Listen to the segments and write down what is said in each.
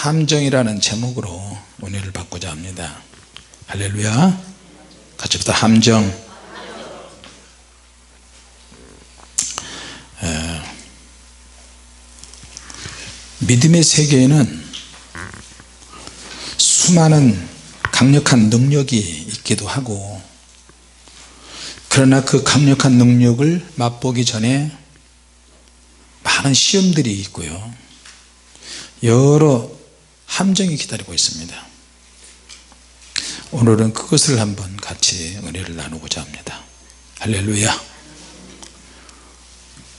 함정이라는 제목으로 은혜를 받고자 합니다. 할렐루야. 같이 합시다. 함정. 믿음의 세계에는 수많은 강력한 능력이 있기도 하고, 그러나 그 강력한 능력을 맛보기 전에 많은 시험들이 있고요, 여러 함정이 기다리고 있습니다. 오늘은 그것을 한번 같이 은혜를 나누고자 합니다. 할렐루야.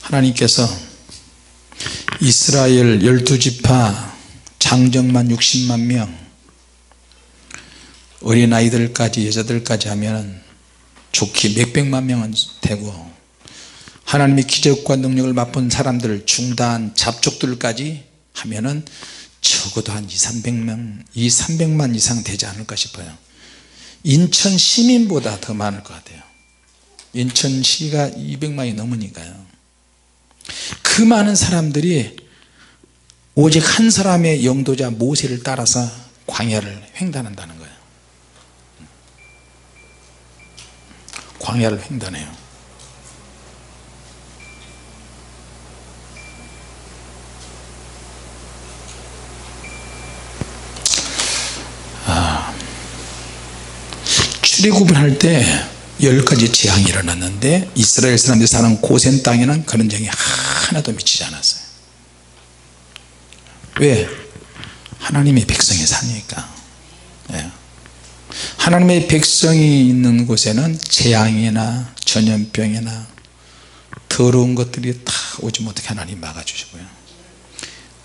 하나님께서 이스라엘 12지파 장정만 60만 명, 어린아이들까지 여자들까지 하면 좋게 몇백만 명은 되고, 하나님의 기적과 능력을 맛본 사람들 중단 잡족들까지 하면은 적어도 한 300만 이상 되지 않을까 싶어요. 인천 시민보다 더 많을 것 같아요. 인천시가 200만이 넘으니까요. 그 많은 사람들이 오직 한 사람의 영도자 모세를 따라서 광야를 횡단한다는 거예요. 광야를 횡단해요. 출애굽을 할 때 10가지 재앙이 일어났는데 이스라엘 사람들이 사는 고센 땅에는 그런 재앙이 하나도 미치지 않았어요. 왜? 하나님의 백성이 사니까. 하나님의 백성이 있는 곳에는 재앙이나 전염병이나 더러운 것들이 다 오지 못하게 하나님 막아주시고요,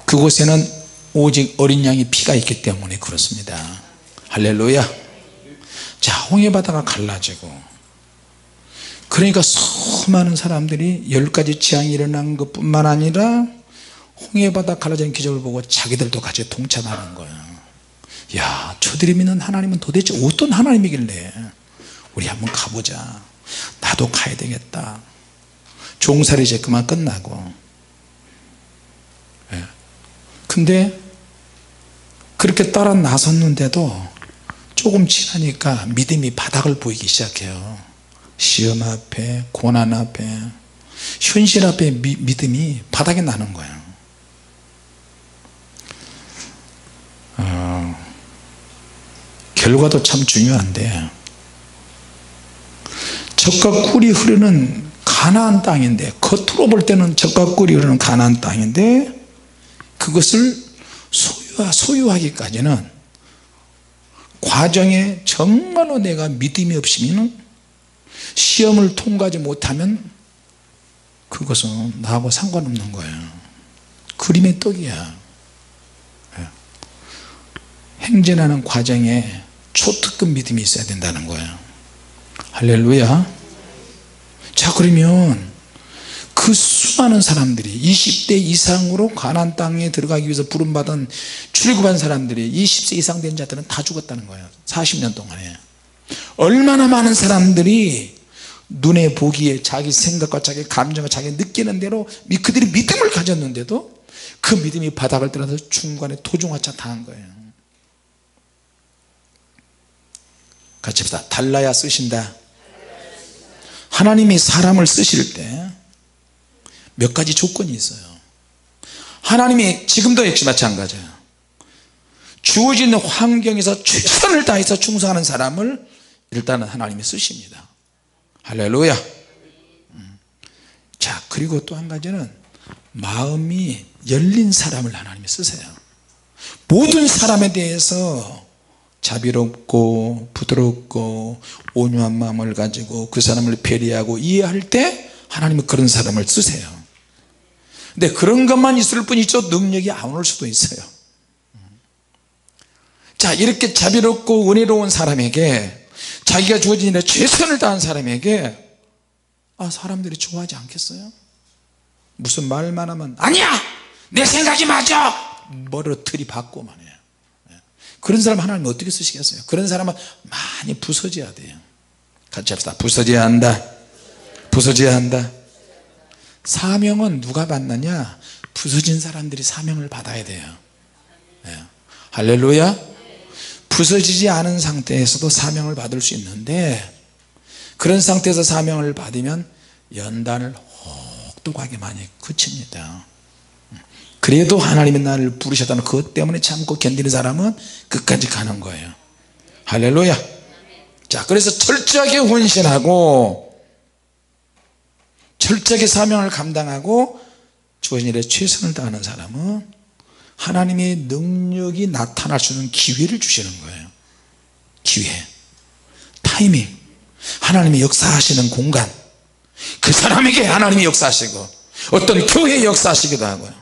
그곳에는 오직 어린 양의 피가 있기 때문에 그렇습니다. 할렐루야. 자, 홍해바다가 갈라지고, 그러니까 수많은 사람들이 10가지 재앙이 일어난 것뿐만 아니라 홍해바다 갈라지는 기적을 보고 자기들도 같이 동참하는 거예요. 야, 저들이 믿는 하나님은 도대체 어떤 하나님이길래 우리 한번 가보자, 나도 가야 되겠다. 종살이 이제 그만 끝나고, 근데 그렇게 따라 나섰는데도 조금 지나니까 믿음이 바닥을 보이기 시작해요. 시험 앞에, 고난 앞에, 현실 앞에 믿음이 바닥에 나는 거예요. 결과도 참 중요한데, 젖과 꿀이 흐르는 가나안 땅인데, 겉으로 볼 때는 젖과 꿀이 흐르는 가나안 땅인데, 그것을 소유하기까지는 과정에 정말로 내가 믿음이 없으면, 시험을 통과하지 못하면 그것은 나하고 상관없는 거예요. 그림의 떡이야. 행진하는 과정에 초특급 믿음이 있어야 된다는 거예요. 할렐루야. 자, 그러면 그 수많은 사람들이 20대 이상으로 가나안 땅에 들어가기 위해서 부름받은 출애굽한 사람들이 20세 이상 된 자들은 다 죽었다는 거예요. 40년 동안에 얼마나 많은 사람들이 눈에 보기에 자기 생각과 자기 감정과 자기 느끼는 대로 그들이 믿음을 가졌는데도 그 믿음이 바닥을 떠나서 중간에 토중하차 당한 거예요. 같이 합시다. 달라야 쓰신다. 하나님이 사람을 쓰실 때 몇 가지 조건이 있어요. 하나님이 지금도 역시 마찬가지예요. 주어진 환경에서 최선을 다해서 충성하는 사람을 일단은 하나님이 쓰십니다. 할렐루야. 자, 그리고 또 한 가지는 마음이 열린 사람을 하나님이 쓰세요. 모든 사람에 대해서 자비롭고 부드럽고 온유한 마음을 가지고 그 사람을 배려하고 이해할 때 하나님은 그런 사람을 쓰세요. 근데 그런 것만 있을 뿐이죠, 능력이 안 올 수도 있어요. 자, 이렇게 자비롭고 은혜로운 사람에게, 자기가 주어진 일에 최선을 다한 사람에게 사람들이 좋아하지 않겠어요? 무슨 말만 하면 아니야, 내 생각이 맞아, 뭐로 들이받고만 해요. 그런 사람 하나님 어떻게 쓰시겠어요? 그런 사람은 많이 부서져야 돼요. 같이 합시다. 부서져야 한다. 부서져야 한다. 사명은 누가 받느냐? 부서진 사람들이 사명을 받아야 돼요. 할렐루야. 부서지지 않은 상태에서도 사명을 받을 수 있는데, 그런 상태에서 사명을 받으면 연단을 혹독하게 많이 그칩니다. 그래도 하나님이 나를 부르셨다는 그것 때문에 참고 견디는 사람은 끝까지 가는 거예요. 할렐루야. 자, 그래서 철저하게 헌신하고 철저하게 사명을 감당하고 주어진 일에 최선을 다하는 사람은 하나님의 능력이 나타날 수 있는 기회를 주시는 거예요. 기회, 타이밍, 하나님이 역사하시는 공간, 그 사람에게 하나님이 역사하시고 어떤 교회에 역사하시기도 하고요.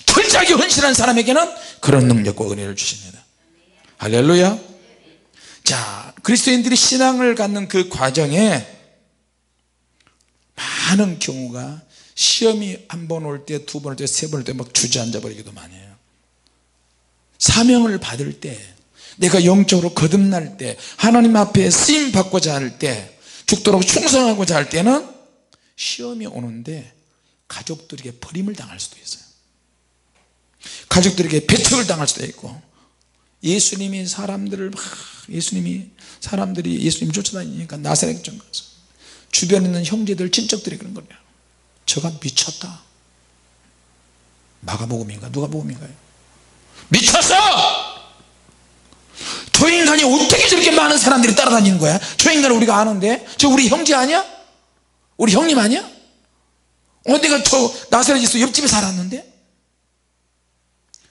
철저하게 헌신한 사람에게는 그런 능력과 은혜를 주십니다. 할렐루야. 자, 그리스도인들이 신앙을 갖는 그 과정에 많은 경우가 시험이 한 번 올 때, 두 번 올 때, 세 번 올 때 막 주저앉아 버리기도 많이 해요. 사명을 받을 때, 내가 영적으로 거듭날 때, 하나님 앞에 쓰임 받고자 할 때, 죽도록 충성하고자 할 때는 시험이 오는데 가족들에게 버림을 당할 수도 있어요. 가족들에게 배척을 당할 수도 있고, 예수님이 사람들이 예수님 쫓아다니니까 나사렛 좀 가서 주변에 있는 형제들, 친척들이 그런 거예요. 저가 미쳤다. 마가복음인가 누가복음인가요? 미쳤어! 저 인간이 어떻게 저렇게 많은 사람들이 따라다니는 거야? 저 인간을 우리가 아는데 저 우리 형제 아니야? 우리 형님 아니야? 내가 저 나사렛에서 옆집에 살았는데?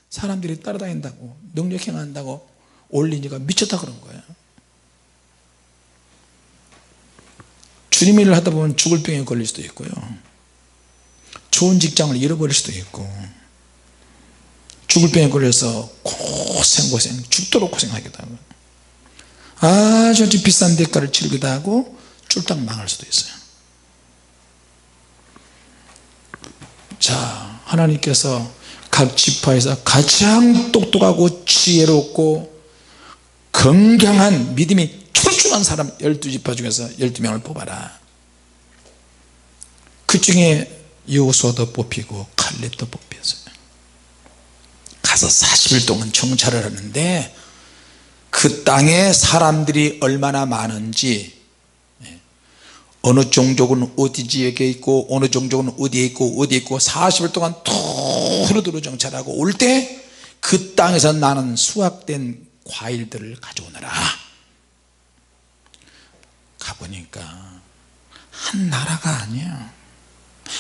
사람들이 따라다닌다고, 능력 행한다고 올리니까 미쳤다 그런 거예요. 주님 일을 하다 보면 죽을 병에 걸릴 수도 있고요, 좋은 직장을 잃어버릴 수도 있고, 죽을 병에 걸려서 고생 죽도록 고생하기도 하고, 아주 비싼 대가를 치르기도 하고 쫄딱 망할 수도 있어요. 자, 하나님께서 각 지파에서 가장 똑똑하고 지혜롭고 건강한 믿음이 출중한 사람 12지파 중에서 12명을 뽑아라. 그 중에 여호수아도 뽑히고 칼렙도 뽑혔어요. 가서 40일 동안 정찰을 하는데 그 땅에 사람들이 얼마나 많은지, 어느 종족은 어디 지역에 있고 어느 종족은 어디에 있고 40일 동안 두루두루 정찰하고 올 때 그 땅에서 나는 수확된 과일들을 가져오너라. 가보니까 한 나라가 아니에요,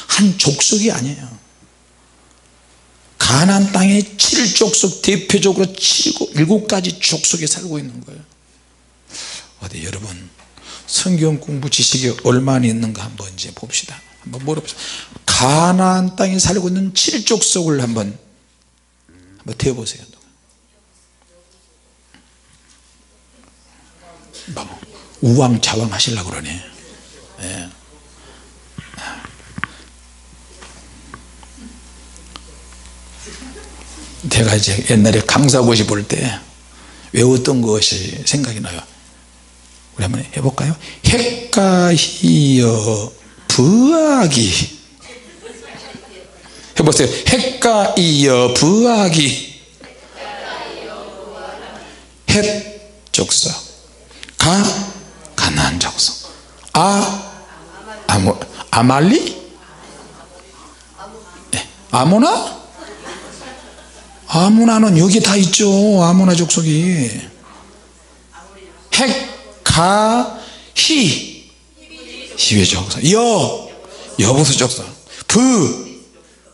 한 족속이 아니에요. 가나안 땅에 7족속, 대표적으로 7가지 족속에 살고 있는 거예요. 어디 여러분 성경 공부 지식이 얼마나 있는가 한번 이제 봅시다. 한번 물어봅시다. 가나안 땅에 살고 있는 7족속을 한번 태워보세요. 막 우왕좌왕 하시려고 그러네. 예. 제가 이제 옛날에 강사고시 볼 때 외웠던 것이 생각이 나요. 우리 한번 해볼까요? 핵가히여 부하기. 해보세요. 핵가히여 부하기. 헷 족속, 가 가나안 족속, 아말리, 아모나. 아모나는 여기 다 있죠. 아모나 족속이. 핵가히 히위 족속, 여부수 족속,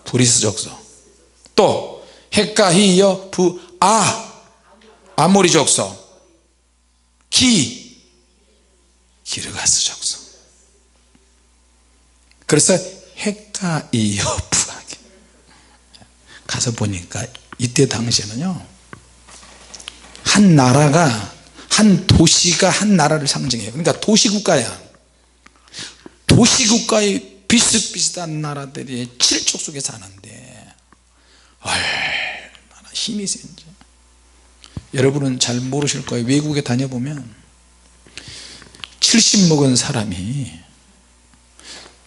브리스 족속, 또 핵가히여 아모리 족속, 기르가스 족속. 그래서 핵가히여 부하기. 가서 보니까 이때 당시에는요, 한 나라가, 한 도시가 한 나라를 상징해요. 그러니까 도시국가야. 도시국가의 비슷비슷한 나라들이 7족속에 사는데 얼마나 힘이 센지 여러분은 잘 모르실 거예요. 외국에 다녀보면 70 먹은 사람이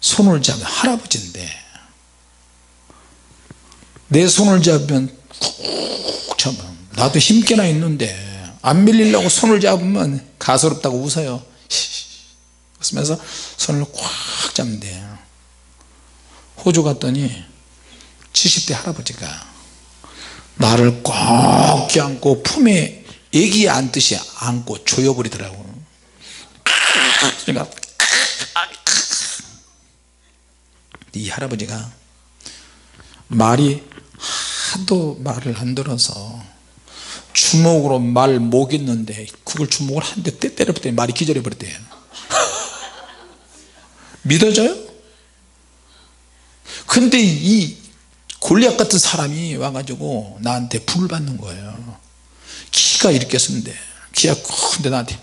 손을 잡으면, 할아버지인데 내 손을 잡으면 꾹 잡으면 나도 힘께나 있는데 안 밀리려고 손을 잡으면 가소롭다고 웃어요. 웃으면서 손을 꽉 잡으면 돼요. 호주 갔더니 70대 할아버지가 나를 꼭 껴안고 품에 애기 안듯이 안고 조여버리더라고. 그러니까 이 할아버지가 말이 하도 말을 안 들어서 주먹으로 말 목였는데 그걸 주먹을 한 대 때려버렸더니 말이 기절해 버렸대요. 믿어져요? 근데 이 골리앗 같은 사람이 와가지고 나한테 불을 받는 거예요. 키가 이렇게 쓰는데 키가 큰데 나한테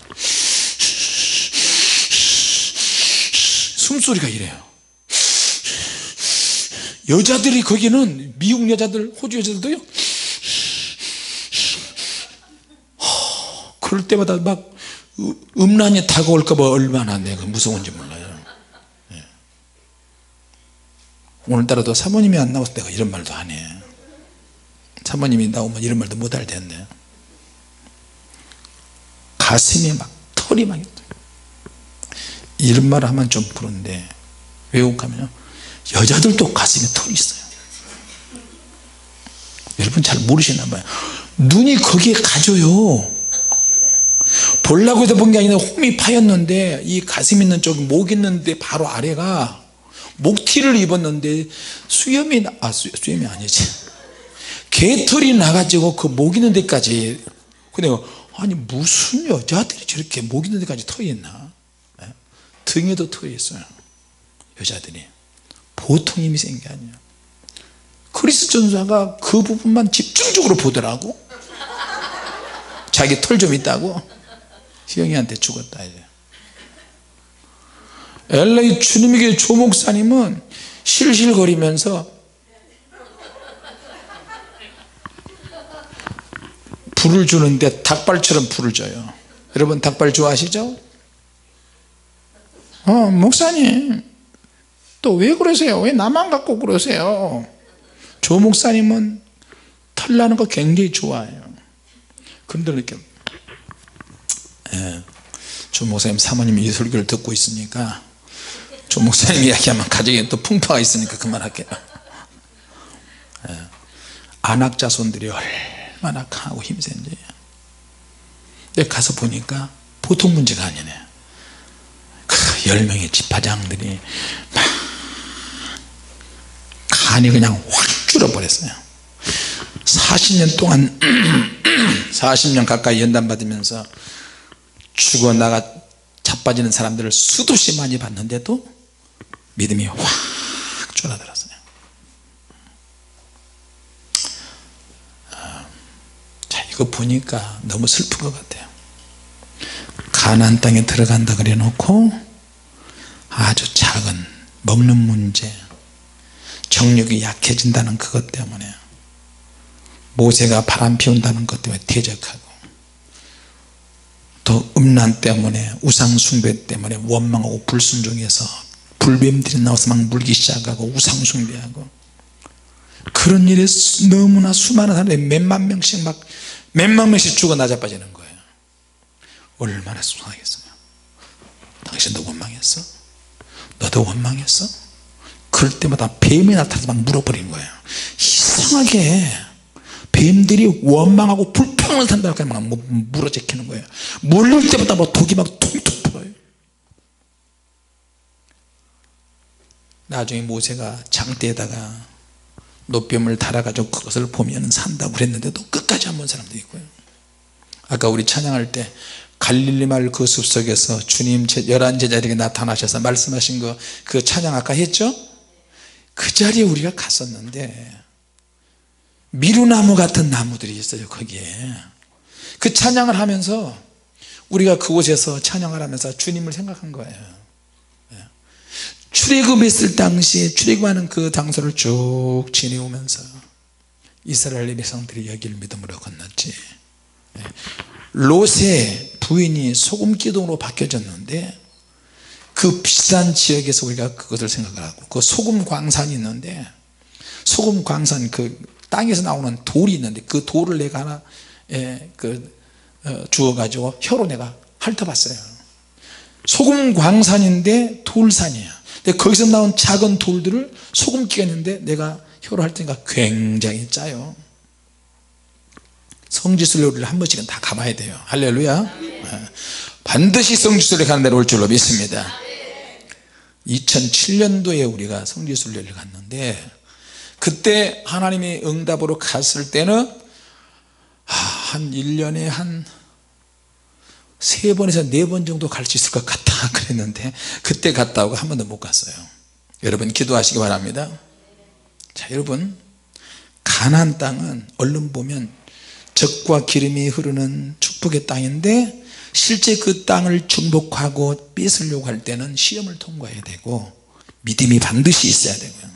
숨소리가 이래요. 여자들이 거기는 미국 여자들 호주 여자들도요 그럴 때마다 막 음란이 다가올까 봐 얼마나 내가 무서운지 몰라요. 예. 오늘따라도 사모님이 안 나와서 내가 이런 말도 안 해. 사모님이 나오면 이런 말도 못 할 텐데 가슴이 막 털이 막 이런 말 하면 좀 그런데 외국 가면요 여자들도 가슴에 털이 있어요. 여러분 잘 모르시나 봐요. 눈이 거기에 가져요. 보려고 해서 본 게 아니라 홈이 파였는데 이 가슴 있는 쪽 목 있는데 바로 아래가 목티를 입었는데 수염이 수염이 아니지 개털이 나가지고 그 목 있는 데까지. 근데 아니 무슨 여자들이 저렇게 목 있는 데까지 털이 있나. 등에도 털이 있어요. 여자들이 보통 힘이 센 게 아니에요. 그리스 전사가 그 부분만 집중적으로 보더라고. 자기 털 좀 있다고 희영이한테 죽었다. 이제 LA 주님에게 조목사님은 실실거리면서 불을 주는데 닭발처럼 불을 줘요. 여러분 닭발 좋아하시죠? 목사님 또 왜 그러세요? 왜 나만 갖고 그러세요? 조 목사님은 털나는 거 굉장히 좋아해요. 그런데 이렇게 조 목사님 사모님이 이 설교를 듣고 있으니까 조 목사님 이야기하면 가정에 또 풍파가 있으니까 그만할게요. 안악자손들이 얼마나 강하고 힘센지. 근데 가서 보니까 보통 문제가 아니네. 10명의 집화장들이 막 간이 그냥 확 줄어버렸어요. 40년 동안 40년 가까이 연단받으면서 죽어나가 자빠지는 사람들을 수없이 많이 봤는데도 믿음이 확 줄어들었어요. 자, 이거 보니까 너무 슬픈 것 같아요. 가나안 땅에 들어간다 그래 놓고 아주 작은 먹는 문제, 정력이 약해진다는 그것 때문에, 모세가 바람 피운다는 것 때문에 대적하고, 또 음란 때문에, 우상 숭배 때문에 원망하고 불순종해서 불뱀들이 나와서 막 물기 시작하고 우상 숭배하고, 그런 일에 너무나 수많은 사람들이 몇만 명씩 죽어 나자빠지는 거예요. 얼마나 속상하겠어요. 당신도 원망했어? 너도 원망했어? 그럴 때마다 뱀이 나타나서 막 물어버리는 거예요. 이상하게 뱀들이 원망하고 불평을 산다고 막 물어제키는 거예요. 물릴 때마다 뭐 독이 막 퉁퉁 불어요. 나중에 모세가 장대에다가 노뱀을 달아가지고 그것을 보면 산다고 그랬는데도 끝까지 안 본 사람도 있고요. 아까 우리 찬양할 때 갈릴리 마을 그 숲속에서 주님 11제자에게 나타나셔서 말씀하신 그 찬양 아까 했죠? 그 자리에 우리가 갔었는데 미루나무 같은 나무들이 있어요. 거기에 그 찬양을 하면서 우리가 그곳에서 찬양을 하면서 주님을 생각한 거예요. 출애굽했을 당시에 출애굽하는 그 장소를 쭉 지내오면서 이스라엘 백성들이 여기를 믿음으로 건넜지. 롯의 부인이 소금 기둥으로 바뀌어졌는데 그 비싼 지역에서 우리가 그것을 생각을 하고, 그 소금 광산이 있는데 소금 광산 그 땅에서 나오는 돌이 있는데 그 돌을 내가 하나 주워가지고 혀로 내가 핥아봤어요. 소금 광산인데 돌산이에요. 근데 거기서 나온 작은 돌들을 소금기가 있는데 내가 혀로 핥으니까 굉장히 짜요. 성지순례를 한 번씩은 다 가봐야 돼요. 할렐루야. 반드시 성지순례 가는 데로 올 줄로 믿습니다. 2007년도에 우리가 성지순례를 갔는데 그때 하나님이 응답으로 갔을 때는 한 1년에 한 3번에서 4번 정도 갈 수 있을 것 같다 그랬는데 그때 갔다 오고 한 번도 못 갔어요. 여러분 기도하시기 바랍니다. 자, 여러분 가나안 땅은 얼른 보면 젖과 기름이 흐르는 축복의 땅인데 실제 그 땅을 정복하고 뺏으려고 할 때는 시험을 통과해야 되고 믿음이 반드시 있어야 되고요.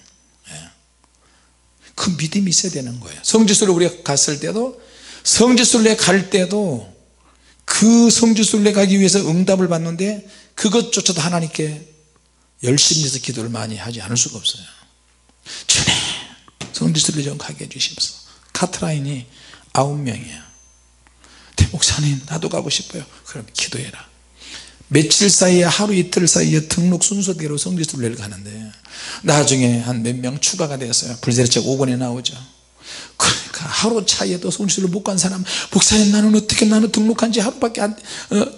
그 믿음이 있어야 되는 거예요. 성지순례 우리가 갔을 때도 성지순례 갈 때도 그 성지순례 가기 위해서 응답을 받는데 그것조차도 하나님께 열심히 해서 기도를 많이 하지 않을 수가 없어요. 주님 성지순례 좀 가게 해주십시오. 카트라인이 9명이에요 목사님 나도 가고 싶어요. 그럼 기도해라. 며칠 사이에 하루 이틀 사이에 등록 순서대로 성지순례를 가는데 나중에 한 몇 명 추가가 되었어요. 불세례책 5권에 나오죠. 그러니까 하루 차이에도 성지순례 못 간 사람 목사님 나는 등록한 지 하루밖에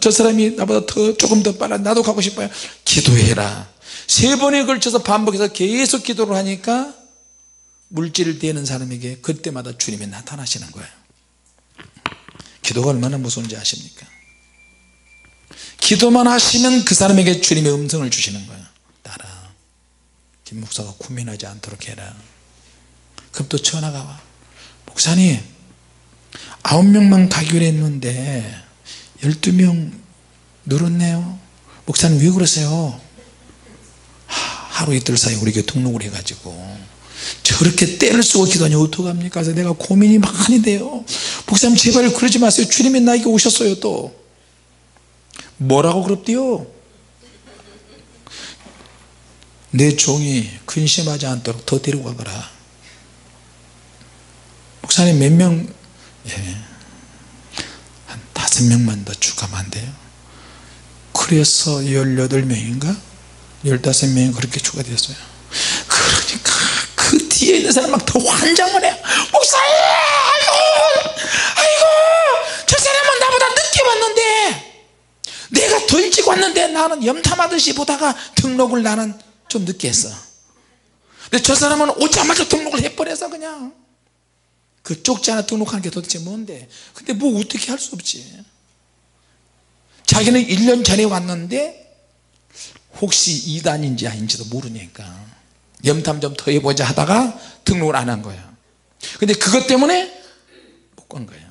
저 사람이 나보다 조금 더 빨라 나도 가고 싶어요. 기도해라. 3번에 걸쳐서 반복해서 계속 기도를 하니까 물질을 대는 사람에게 그때마다 주님이 나타나시는 거예요. 기도가 얼마나 무서운지 아십니까? 기도만 하시면 그 사람에게 주님의 음성을 주시는 거예요. 따라 김 목사가 고민하지 않도록 해라. 그럼 또 전화가 와. 목사님 9명만 가기로 했는데 12명 늘었네요. 목사님 왜 그러세요? 하루 이틀 사이 우리에게 등록을 해가지고 저렇게 때를 쓰고 기도하니 어떡합니까? 그래서 내가 고민이 많이 돼요. 목사님 제발 그러지 마세요. 주님이 나에게 오셨어요. 또 뭐라고 그럽디요? 내 종이 근심하지 않도록 더 데리고 가거라. 목사님 몇 명? 한 5명만 더 추가하면 안 돼요? 그래서 18명인가? 15명이 그렇게 추가되었어요. 그러니까 그 뒤에 있는 사람 막 더 환장을 해요. 목사님 아이고 저 사람은 나보다 늦게 왔는데 내가 더 일찍 왔는데 나는 염탐하듯이 보다가 등록을 나는 좀 늦게 했어. 근데 저 사람은 오자마자 등록을 해버려서 그냥 그 쪽지 하나 등록하는 게 도대체 뭔데. 근데 뭐 어떻게 할 수 없지. 자기는 1년 전에 왔는데 혹시 이단인지 아닌지도 모르니까 염탐 좀 더 해보자 하다가 등록을 안 한 거야. 근데 그것 때문에 못 간 거예요.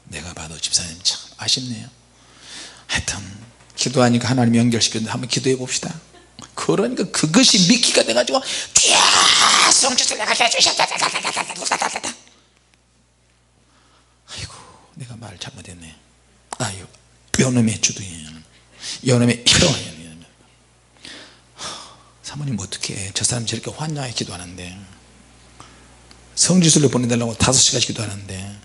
내가 봐도 집사님 참 아쉽네요. 하여튼 기도하니까 하나님 연결시켰는데 한번 기도해 봅시다. 그러니까 그것이 미끼가 돼가지고 성지순례 가게 해주셨다. 아이고 내가 말 잘못했네. 아유 요놈의 주둥이 요놈의 혀야. 사모님 어떻게 저 사람 저렇게 환장하게 기도하는데 성지순례 보내달라고 5시까지 기도하는데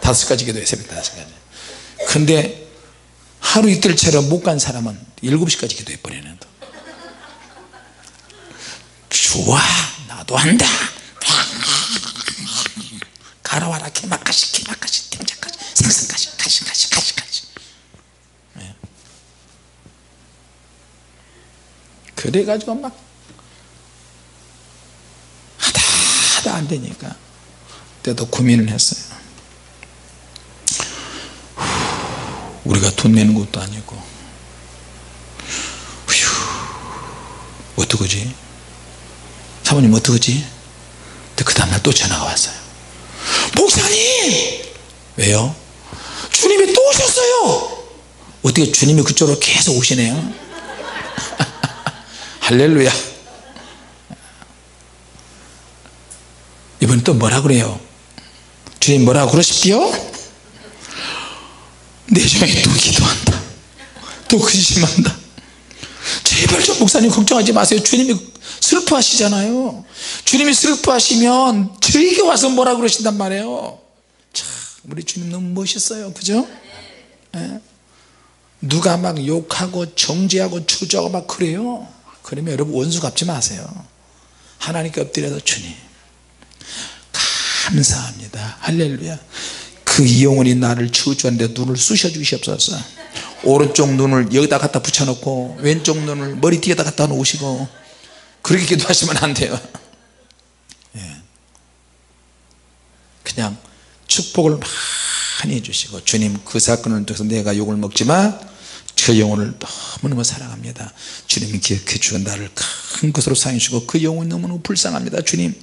5시까지 기도해. 새벽 5시까지. 근데 하루 이틀처럼 못 간 사람은 7시까지 기도해 버리는. 좋아 나도 한다. 가라와라 개막가시 템작가시 생선가시 가시가시. 그래가지고 막 하다 안 되니까 그때도 고민을 했어요. 우리가 돈 내는 것도 아니고 어떡하지? 사모님 어떡하지? 그 다음날 또 전화가 왔어요. 목사님 왜요? 주님이 또 오셨어요. 어떻게 주님이 그쪽으로 계속 오시네요. 할렐루야. 이번엔 또 뭐라 그래요? 주님 뭐라고 그러십시오? 내 종이 또 기도한다. 또 근심한다. 제발 좀 목사님 걱정하지 마세요. 주님이 슬퍼하시잖아요. 주님이 슬퍼하시면 저에게 와서 뭐라 그러신단 말이에요. 참 우리 주님 너무 멋있어요. 그죠? 네. 누가 막 욕하고 정죄하고 추저하고 막 그래요. 그러면 여러분 원수 갚지 마세요. 하나님께 엎드려서 주님 감사합니다. 할렐루야. 그 이 영혼이 나를 저주하는데 눈을 쑤셔 주시옵소서. 오른쪽 눈을 여기다 갖다 붙여놓고 왼쪽 눈을 머리 뒤에다 갖다 놓으시고 그렇게 기도하시면 안 돼요. 예. 그냥 축복을 많이 해주시고 주님 그 사건을 통해서 내가 욕을 먹지만 그 영혼을 너무너무 사랑합니다. 주님이 기억해 주고 나를 큰 것으로 사용해 주시고 그 영혼이 너무너무 불쌍합니다. 주님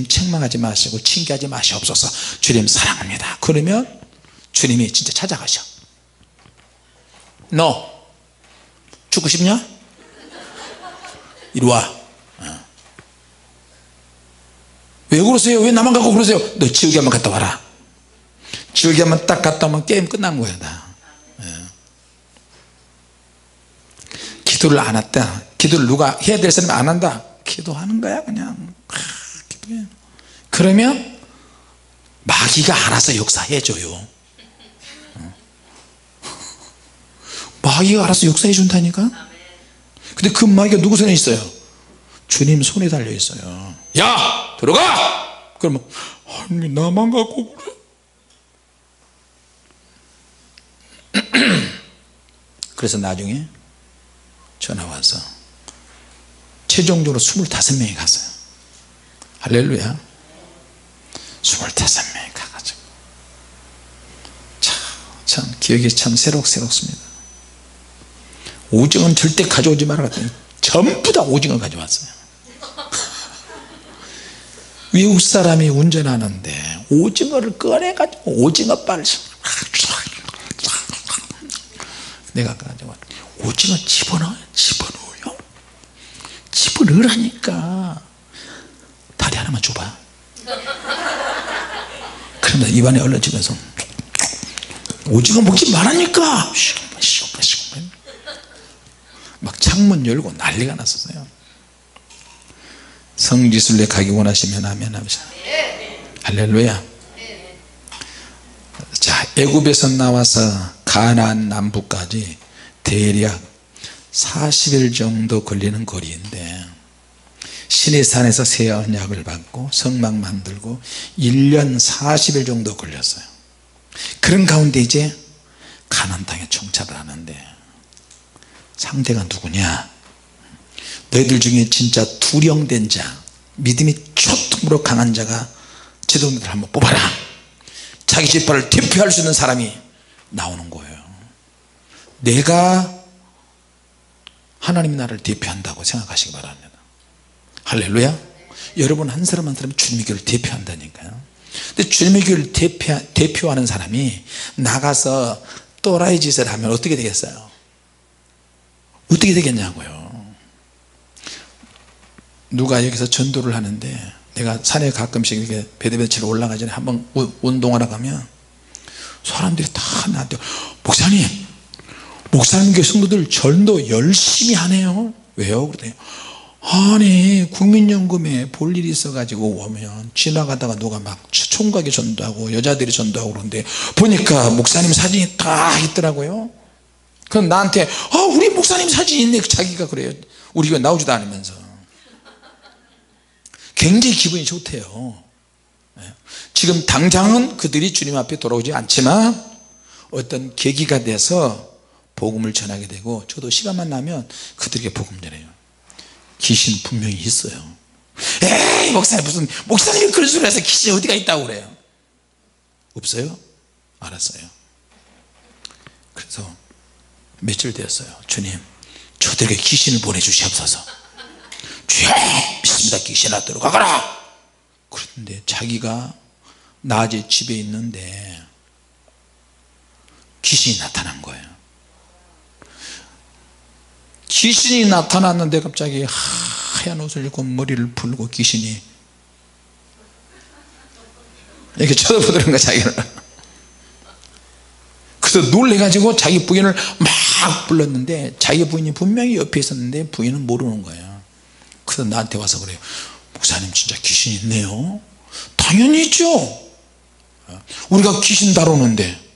책망하지 마시고 징계하지 마시옵소서. 주님 사랑합니다. 그러면 주님이 진짜 찾아가셔. 너 죽고 싶냐? 이리 와. 왜 그러세요? 왜 나만 갖고 그러세요? 너 지옥에 한번 갔다 와라. 지옥에 한번 딱 갔다 오면 게임 끝난 거야 다. 기도를 안 했다. 기도를 누가 해야 될 사람이 안 한다. 기도하는 거야 그냥. 기도해. 그러면 마귀가 알아서 역사해줘요. 마귀가 알아서 역사해 준다니까. 근데 그 마귀가 누구 손에 있어요? 주님 손에 달려 있어요. 야 들어가. 그러면 아니 나만 갖고 그래. 그래서 나중에 전화 와서 최종적으로 25명이 갔어요. 할렐루야. 25명이 가가지고 참 기억이 참 새록새록습니다. 오징어는 절대 가져오지 말아 그랬더니 전부 다 오징어 가져왔어요. 외국 사람이 운전하는데 오징어를 꺼내가지고 오징어빨을 내가 가져와. 오징어 집어넣어요. 집어넣으라니까. 다리 하나만 줘봐. 그러면 입안에 얼려지면서 오징어 먹지 말라니까. 막 창문 열고 난리가 났었어요. 성지순례 가기 원하시면 아멘 하면서. 할렐루야. 자, 애굽에서 나와서 가나안 남부까지 대략 40일 정도 걸리는 거리인데 시내산에서 새 언약을 받고 성막 만들고 1년 40일 정도 걸렸어요. 그런 가운데 이제 가나안 땅에 정착을 하는데 상대가 누구냐? 너희들 중에 진짜 두령된 자, 믿음이 초tum으로 강한 자가 지도자들 한번 뽑아라. 자기 지파를 대표할 수 있는 사람이 나오는 거예요. 내가 하나님 나라를 대표한다고 생각하시기 바랍니다. 할렐루야. 여러분 한 사람 한 사람이 주님의 교회를 대표한다니까요. 근데 주님의 교회를 대표하는 사람이 나가서 또라이 짓을 하면 어떻게 되겠어요? 어떻게 되겠냐고요. 누가 여기서 전도를 하는데 내가 산에 가끔씩 이렇게 배대배치로 올라가기 전에 한번 운동하러 가면 사람들이 다 나한테 목사님 교회 성도들 전도 열심히 하네요. 왜요? 그랬더니 아니 국민연금에 볼 일이 있어 가지고 오면 지나가다가 누가 막 총각이 전도하고 여자들이 전도하고 그러는데 보니까 목사님 사진이 다 있더라고요. 그럼 나한테 우리 목사님 사진이 있네. 자기가 그래요. 우리 교회 나오지도 않으면서 굉장히 기분이 좋대요. 지금 당장은 그들이 주님 앞에 돌아오지 않지만 어떤 계기가 돼서 복음을 전하게 되고 저도 시간만 나면 그들에게 복음 전해요. 귀신 분명히 있어요. 에이 목사님 무슨 목사님이 그런 소리 해서 귀신이 어디가 있다고 그래요. 없어요? 알았어요. 그래서 며칠 되었어요. 주님 저들에게 귀신을 보내주시옵소서. 주여 믿습니다. 귀신아 들어가거라. 그런데 자기가 낮에 집에 있는데 귀신이 나타난 거예요. 귀신이 나타났는데 갑자기 하얀 옷을 입고 머리를 풀고 귀신이 이렇게 쳐다보더란 거야 자기를. 그래서 놀래가지고 자기 부인을 막 불렀는데 자기 부인이 분명히 옆에 있었는데 부인은 모르는 거예요. 그 그래서 나한테 와서 그래요. 목사님 진짜 귀신 있네요. 당연히 있죠. 우리가 귀신 다루는데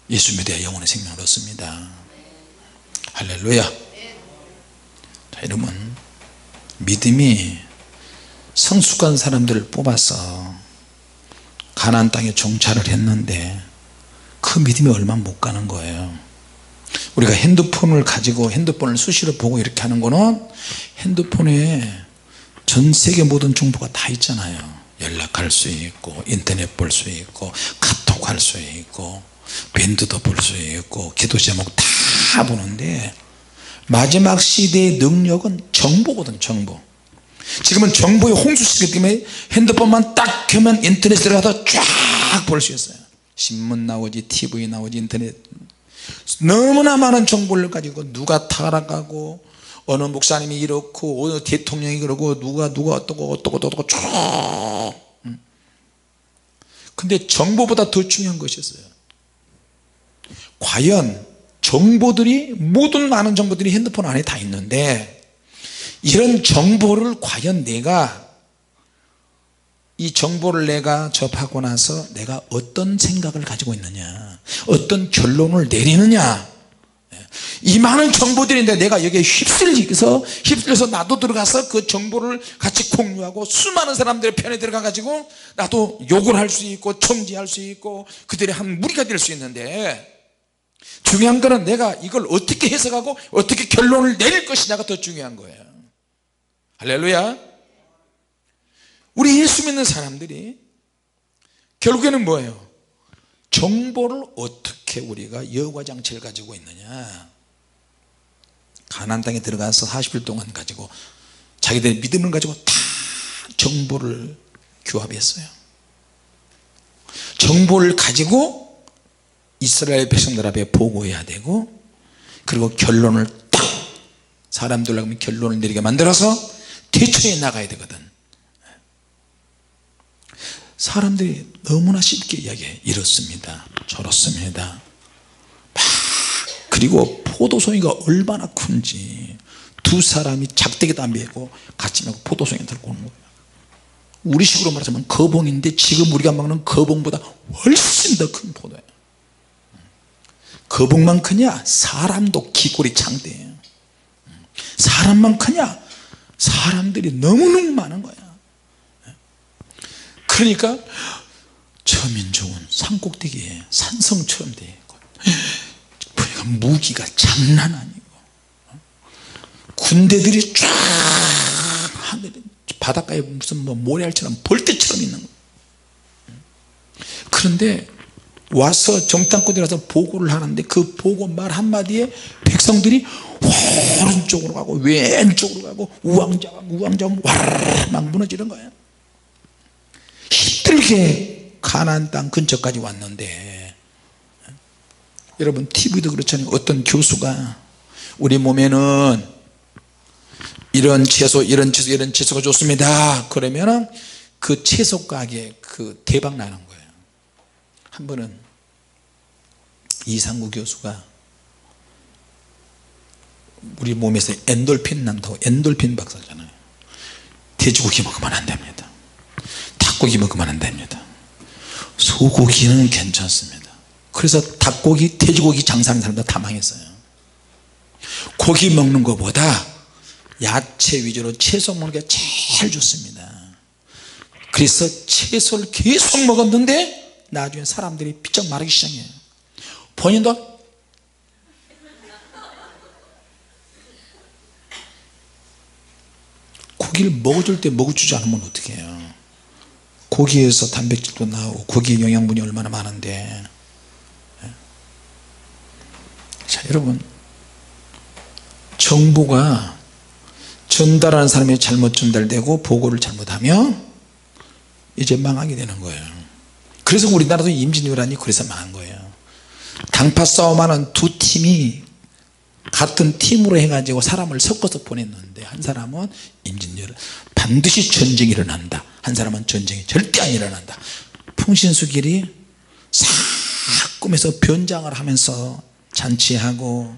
예수 믿어야 영원의 생명을 얻습니다. 할렐루야. 자, 여러분 믿음이 성숙한 사람들을 뽑아서 가나안 땅에 정착을 했는데 그 믿음이 얼마 못 가는 거예요. 우리가 핸드폰을 가지고 핸드폰을 수시로 보고 이렇게 하는 거는 핸드폰에 전 세계 모든 정보가 다 있잖아요. 연락할 수 있고 인터넷 볼 수 있고 카톡 할 수 있고 밴드도 볼 수 있고 기도 제목 다 보는데 마지막 시대의 능력은 정보거든. 정보. 지금은 정보의 홍수시기 때문에 핸드폰만 딱 켜면 인터넷에 들어가서 쫙 볼 수 있어요. 신문 나오지 TV 나오지 인터넷 너무나 많은 정보를 가지고 누가 타락하고 어느 목사님이 이렇고 어느 대통령이 그러고 누가 어떠고 쭉. 근데 정보보다 더 중요한 것이 있어요. 과연 정보들이 모든 많은 정보들이 핸드폰 안에 다 있는데 이런 정보를 과연 내가 이 정보를 내가 접하고 나서 내가 어떤 생각을 가지고 있느냐 어떤 결론을 내리느냐 이 많은 정보들인데 내가 여기에 휩쓸려서 나도 들어가서 그 정보를 같이 공유하고 수많은 사람들의 편에 들어가 가지고 나도 욕을 할 수 있고 정지할 수 있고 그들의 한 무리가 될 수 있는데 중요한 거는 내가 이걸 어떻게 해석하고 어떻게 결론을 내릴 것이냐가 더 중요한 거예요. 할렐루야. 우리 예수 믿는 사람들이 결국에는 뭐예요? 정보를 어떻게 우리가 여과장치를 가지고 있느냐. 가나안 땅에 들어가서 40일 동안 가지고 자기들의 믿음을 가지고 다 정보를 규합했어요. 정보를 가지고 이스라엘 백성들 앞에 보고해야 되고 그리고 결론을 딱 사람들 하면 결론을 내리게 만들어서 대처해 나가야 되거든. 사람들이 너무나 쉽게 이야기해. 이렇습니다 저렇습니다 막 그리고 포도송이가 얼마나 큰지 두 사람이 작대기도 안 메고 같이 메고 포도송이 들고 오는 거예요. 우리식으로 말하자면 거봉인데 지금 우리가 먹는 거봉보다 훨씬 더 큰 포도예요. 거봉만 크냐? 사람도 기골이 장대예요. 사람만 크냐? 사람들이 너무너무 많은 거야. 그러니까 저 민족은 산꼭대기에 산성처럼 되어 있고 보니까 무기가 장난 아니고 군대들이 쫙 하늘에 바닷가에 무슨 뭐 모래알처럼 벌떼처럼 있는 거예요. 그런데 와서 정탐꾼들이 와서 보고를 하는데 그 보고 말 한마디에 백성들이 오른쪽으로 가고 왼쪽으로 가고 우왕좌왕 와르르 막 무너지는 거예요. 힘들게 가나안 땅 근처까지 왔는데 여러분 TV도 그렇잖아요. 어떤 교수가 우리 몸에는 이런 채소가 좋습니다 그러면은 그 채소 가게 그 대박 나는 거예요. 한 번은 이상구 교수가 우리 몸에서 엔돌핀 난다고 엔돌핀 박사잖아요. 돼지고기 먹으면 안 됩니다. 닭고기 먹으면 안 됩니다. 소고기는 괜찮습니다. 그래서 닭고기 돼지고기 장사하는 사람들 다 망했어요. 고기 먹는 것보다 야채 위주로 채소 먹는 게 제일 좋습니다. 그래서 채소를 계속 먹었는데 나중에 사람들이 피쩍 마르기 시작해요. 본인도 고기를 먹어줄 때 먹어주지 않으면 어떻게 해요? 고기에서 단백질도 나오고 고기의 영양분이 얼마나 많은데. 자 여러분 정보가 전달하는 사람이 잘못 전달되고 보고를 잘못하면 이제 망하게 되는 거예요. 그래서 우리나라도 임진왜란이 그래서 망한 거예요. 당파 싸움하는 두 팀이 같은 팀으로 해가지고 사람을 섞어서 보냈는데 한 사람은 임진왜란 반드시 전쟁이 일어난다, 한 사람은 전쟁이 절대 안 일어난다. 풍신수길이 싹 꿈에서 변장을 하면서 잔치하고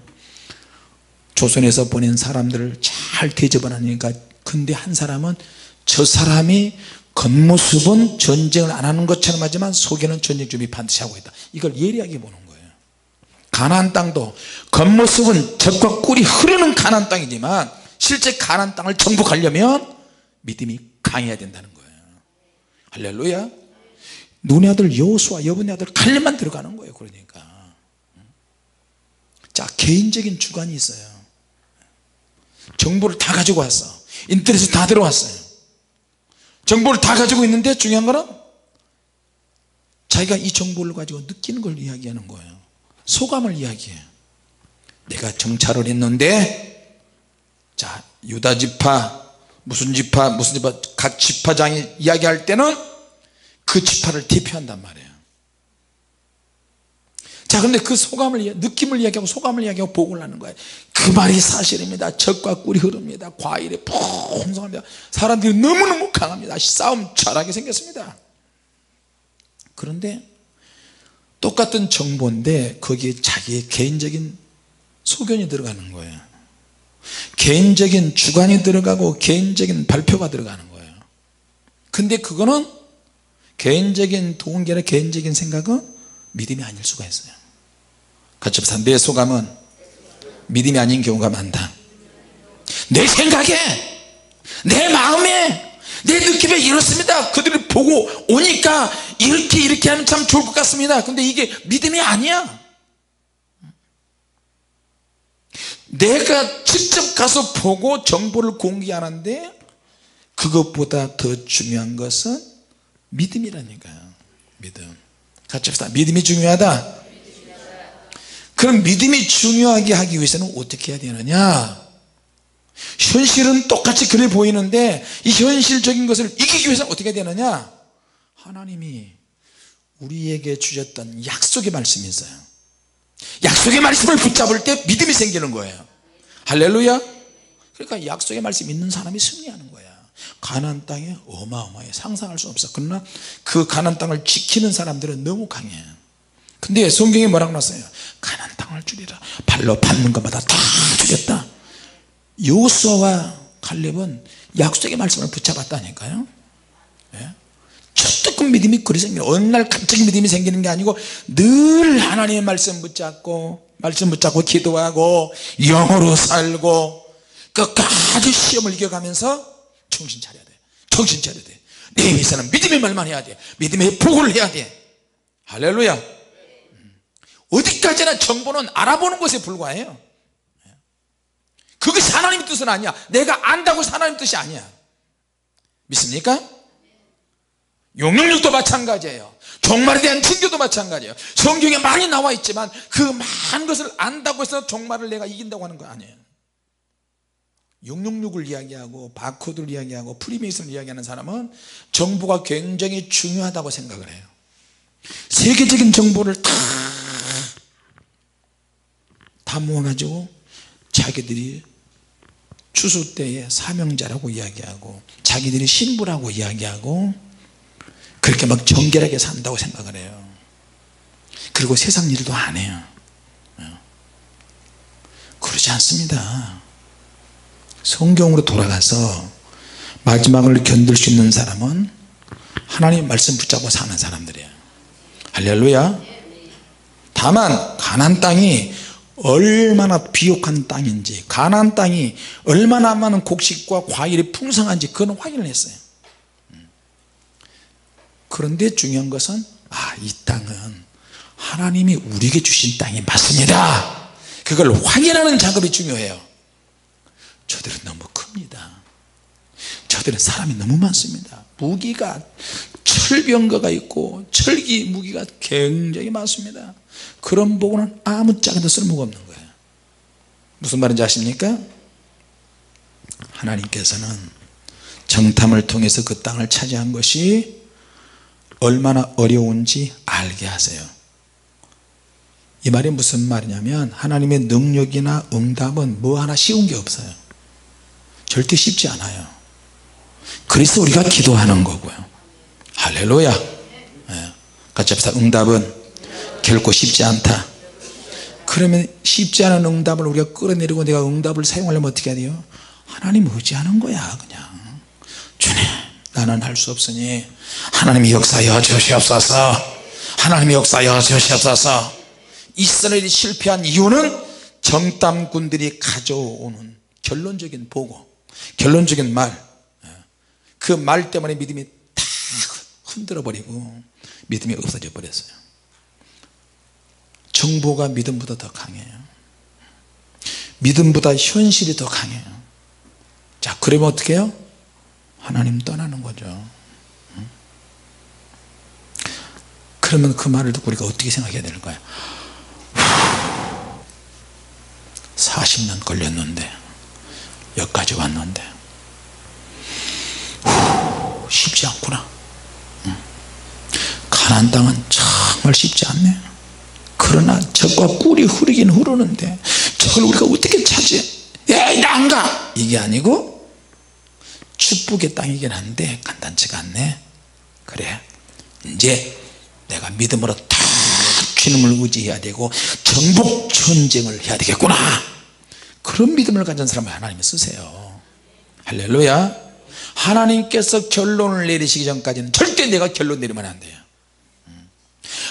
조선에서 보낸 사람들을 잘 대접을 하니까, 근데 한 사람은 저 사람이 겉모습은 전쟁을 안 하는 것처럼 하지만 속에는 전쟁 준비 반드시 하고 있다, 이걸 예리하게 보는 거예요. 가나안 땅도 겉모습은 젖과 꿀이 흐르는 가나안 땅이지만 실제 가나안 땅을 정복하려면 믿음이 강해야 된다는 거예요. 할렐루야. 눈의 아들 여호수아, 여분의 아들 칼렙만 들어가는 거예요. 그러니까 자, 개인적인 주관이 있어요. 정보를 다 가지고 왔어. 인터넷에 다 들어왔어요. 정보를 다 가지고 있는데 중요한 거는 자기가 이 정보를 가지고 느끼는 걸 이야기하는 거예요. 소감을 이야기해요. 내가 정찰을 했는데, 자, 유다 지파 무슨 지파 각 지파장이 이야기할 때는 그 지파를 대표한단 말이에요. 자, 그런데 그 소감을, 느낌을 이야기하고 소감을 이야기하고 보고를 하는 거예요. 그 말이 사실입니다. 젖과 꿀이 흐릅니다. 과일이 풍성합니다. 사람들이 너무너무 강합니다. 싸움 잘하게 생겼습니다. 그런데 똑같은 정보인데 거기에 자기의 개인적인 소견이 들어가는 거예요. 개인적인 주관이 들어가고 개인적인 발표가 들어가는 거예요. 근데 그거는 개인적인 동기나 개인적인 생각은 믿음이 아닐 수가 있어요. 같이 봅시다. 내 소감은 믿음이 아닌 경우가 많다. 내 생각에, 내 마음에, 내 느낌에 이렇습니다. 그들이 보고 오니까 이렇게 하면 참 좋을 것 같습니다. 근데 이게 믿음이 아니야. 내가 직접 가서 보고 정보를 공개하는데 그것보다 더 중요한 것은 믿음이라니까요. 믿음. 같이 합시다. 믿음이 중요하다. 그럼 믿음이 중요하게 하기 위해서는 어떻게 해야 되느냐? 현실은 똑같이 그래 보이는데 이 현실적인 것을 이기기 위해서는 어떻게 해야 되느냐? 하나님이 우리에게 주셨던 약속의 말씀이 있어요. 약속의 말씀을 붙잡을 때 믿음이 생기는 거예요. 할렐루야. 그러니까 약속의 말씀 있는 사람이 승리하는 거야. 가나안 땅에 어마어마해. 상상할 수 없어. 그러나 그 가나안 땅을 지키는 사람들은 너무 강해. 근데 성경에 뭐라고 나왔어요? 가나안 땅을 주리라. 발로 밟는 것마다 다 주겠다. 여호수아와 칼렙은 약속의 말씀을 붙잡았다니까요. 예? 조금 믿음이 그리 생기는, 어느 날 갑자기 믿음이 생기는 게 아니고 늘 하나님의 말씀 붙잡고 기도하고 영으로 살고 끝까지 시험을 이겨가면서 정신 차려야 돼. 정신 차려야 돼. 내 위해서는 믿음의 말만 해야 돼. 믿음의 보고를 해야 돼. 할렐루야. 어디까지나 정보는 알아보는 것에 불과해요. 그것이 하나님의 뜻은 아니야. 내가 안다고 해서 하나님의 뜻이 아니야. 믿습니까? 666도 마찬가지예요. 종말에 대한 증거도 마찬가지예요. 성경에 많이 나와 있지만 그 많은 것을 안다고 해서 종말을 내가 이긴다고 하는 거 아니에요. 666을 이야기하고 바코드를 이야기하고 프리메이슨을 이야기하는 사람은 정보가 굉장히 중요하다고 생각을 해요. 세계적인 정보를 다 모아가지고 자기들이 추수 때에 사명자라고 이야기하고 자기들이 신부라고 이야기하고 그렇게 막 정결하게 산다고 생각을 해요. 그리고 세상 일도 안 해요. 그러지 않습니다. 성경으로 돌아가서 마지막을 견딜 수 있는 사람은 하나님 말씀 붙잡고 사는 사람들이에요. 할렐루야. 다만 가나안 땅이 얼마나 비옥한 땅인지, 가나안 땅이 얼마나 많은 곡식과 과일이 풍성한지 그건 확인을 했어요. 그런데 중요한 것은 이 땅은 하나님이 우리에게 주신 땅이 맞습니다. 그걸 확인하는 작업이 중요해요. 저들은 너무 큽니다. 저들은 사람이 너무 많습니다. 무기가 철병거가 있고 철기 무기가 굉장히 많습니다. 그런 보고는 아무 짝에도 쓸모가 없는 거예요. 무슨 말인지 아십니까? 하나님께서는 정탐을 통해서 그 땅을 차지한 것이 얼마나 어려운지 알게 하세요. 이 말이 무슨 말이냐면 하나님의 능력이나 응답은 뭐 하나 쉬운 게 없어요. 절대 쉽지 않아요. 그래서 우리가 기도하는 거고요. 할렐루야. 네. 같이 합시다. 응답은 결코 쉽지 않다. 그러면 쉽지 않은 응답을 우리가 끌어내리고 내가 응답을 사용하려면 어떻게 해야 돼요? 하나님 의지하는 거야. 그냥 주님 나는 할 수 없으니 하나님이 역사하여 주시옵소서. 하나님이 역사하여 주시옵소서. 이스라엘이 실패한 이유는 정탐꾼들이 가져오는 결론적인 보고, 결론적인 말, 그 말 때문에 믿음이 다 흔들어 버리고 믿음이 없어져 버렸어요. 정보가 믿음보다 더 강해요. 믿음보다 현실이 더 강해요. 자, 그러면 어떻게 해요? 하나님 떠나는 거죠. 그러면 그 말을 듣고 우리가 어떻게 생각해야 될까요? 40년 걸렸는데 여기까지 왔는데 쉽지 않구나. 가나안 땅은 정말 쉽지 않네. 그러나 적과 꿀이 흐르긴 흐르는데 저걸 우리가 어떻게 차지? 에이 나 안 가! 이게 아니고 축복의 땅이긴 한데 간단치가 않네. 그래 이제 내가 믿음으로 다 주님을 의지해야 되고 정복 전쟁을 해야 되겠구나. 그런 믿음을 가진 사람을 하나님이 쓰세요. 할렐루야. 하나님께서 결론을 내리시기 전까지는 절대 내가 결론 내리면 안 돼요.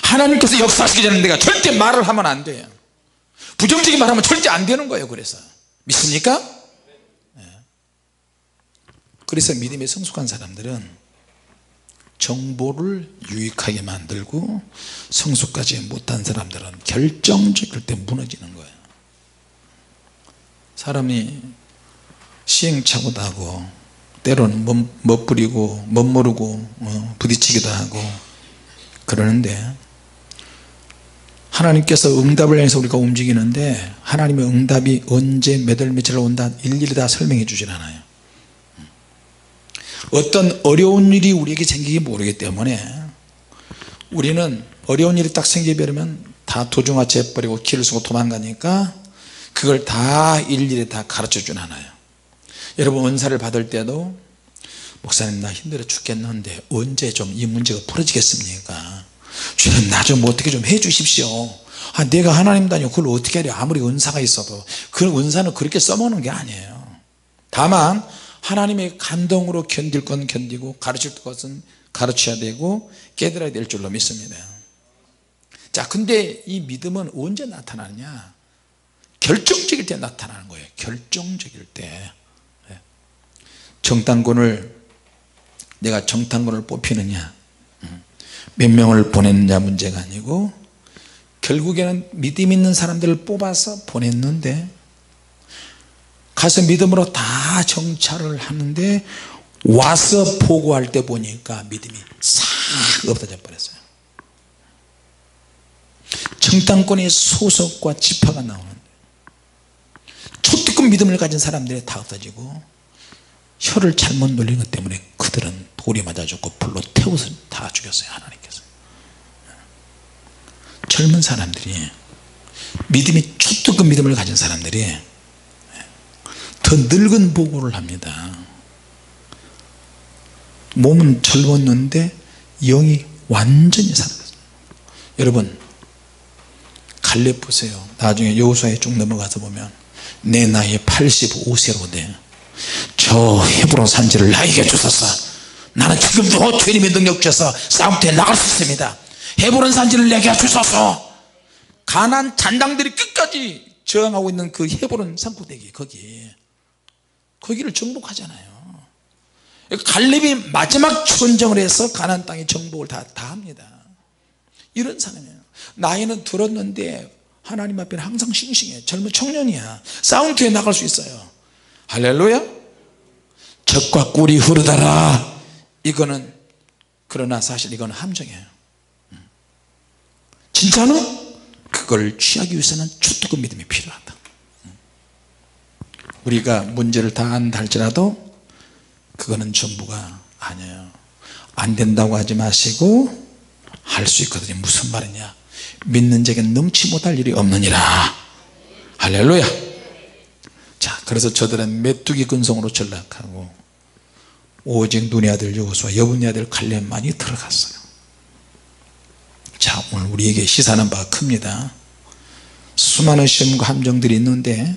하나님께서 역사하시기 전에 내가 절대 말을 하면 안 돼요. 부정적인 말 하면 절대 안 되는 거예요. 그래서 믿습니까? 그래서 믿음에 성숙한 사람들은 정보를 유익하게 만들고 성숙하지 못한 사람들은 결정적일 때 무너지는 거예요. 사람이 시행착오도 하고 때로는 멋부리고 멋모르고 부딪히기도 하고 그러는데 하나님께서 응답을 향해서 우리가 움직이는데 하나님의 응답이 언제 몇 월 며칠 온다 일일이 다 설명해 주질 않아요. 어떤 어려운 일이 우리에게 생기기 모르기 때문에 우리는 어려운 일이 딱 생겨버리면 다 도중하체 해버리고 길을 쓰고 도망가니까 그걸 다 일일이 다 가르쳐 주진 않아요. 여러분 은사를 받을 때도 목사님 나 힘들어 죽겠는데 언제 좀 이 문제가 풀어지겠습니까? 주님 나 좀 어떻게 좀 해 주십시오. 내가 하나님도 아니고 그걸 어떻게 하려. 아무리 은사가 있어도 그 은사는 그렇게 써먹는 게 아니에요. 다만 하나님의 감동으로 견딜 건 견디고 가르칠 것은 가르쳐야 되고 깨달아야 될 줄로 믿습니다. 자, 근데 이 믿음은 언제 나타나느냐? 결정적일 때 나타나는 거예요. 결정적일 때. 내가 정탐꾼을 뽑히느냐 몇 명을 보냈느냐 문제가 아니고 결국에는 믿음 있는 사람들을 뽑아서 보냈는데 가서 믿음으로 다 정찰을 하는데 와서 보고할 때 보니까 믿음이 싹 없어져 버렸어요. 정탐꾼의 소속과 지파가 나오는데 초특급 믿음을 가진 사람들이 다 없어지고 혀를 잘못 놀린 것 때문에 그들은 돌이 맞아 죽고 불로 태워서 다 죽였어요. 하나님께서. 젊은 사람들이 믿음이 초특급 믿음을 가진 사람들이 더 늙은 보고를 합니다. 몸은 젊었는데 영이 완전히 사라졌어요. 여러분 갈렙 보세요. 나중에 여호수아에 쭉 넘어가서 보면 내 나이 85세로 돼 저 헤브론 산지를 나에게 주소서. 나는 지금도 주님의 능력 주셔서 싸움터에 나갈 수 있습니다. 헤브론 산지를 내게 주소서. 가나안 잔당들이 끝까지 저항하고 있는 그 헤브론 산고대기 거기를 정복하잖아요. 갈렙이 마지막 전쟁을 해서 가나안 땅의 정복을 다 합니다. 이런 사람이에요. 나이는 들었는데 하나님 앞에는 항상 싱싱해. 젊은 청년이야. 싸움터에 나갈 수 있어요. 할렐루야. 적과 꿀이 흐르더라. 이거는 그러나 사실 이거는 함정이에요. 진짜는 그걸 취하기 위해서는 초특급 믿음이 필요하다. 우리가 문제를 다 안다 할지라도 그거는 전부가 아니에요. 안 된다고 하지 마시고 할 수 있거든요. 무슨 말이냐? 믿는 자에게 넘치 못할 일이 없느니라. 할렐루야. 자, 그래서 저들은 메뚜기 근성으로 전락하고 오직 눈의 아들 여호수아 여분의 아들 갈렙만이 들어갔어요. 자, 오늘 우리에게 시사하는 바가 큽니다. 수많은 시험과 함정들이 있는데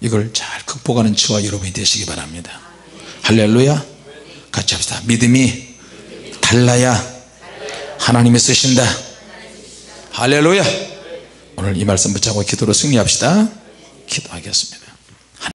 이걸 잘 극복하는 저와 여러분이 되시기 바랍니다. 할렐루야. 같이 합시다. 믿음이 달라야 하나님이 쓰신다. 할렐루야. 오늘 이 말씀 붙잡고 기도로 승리합시다. 기도하겠습니다.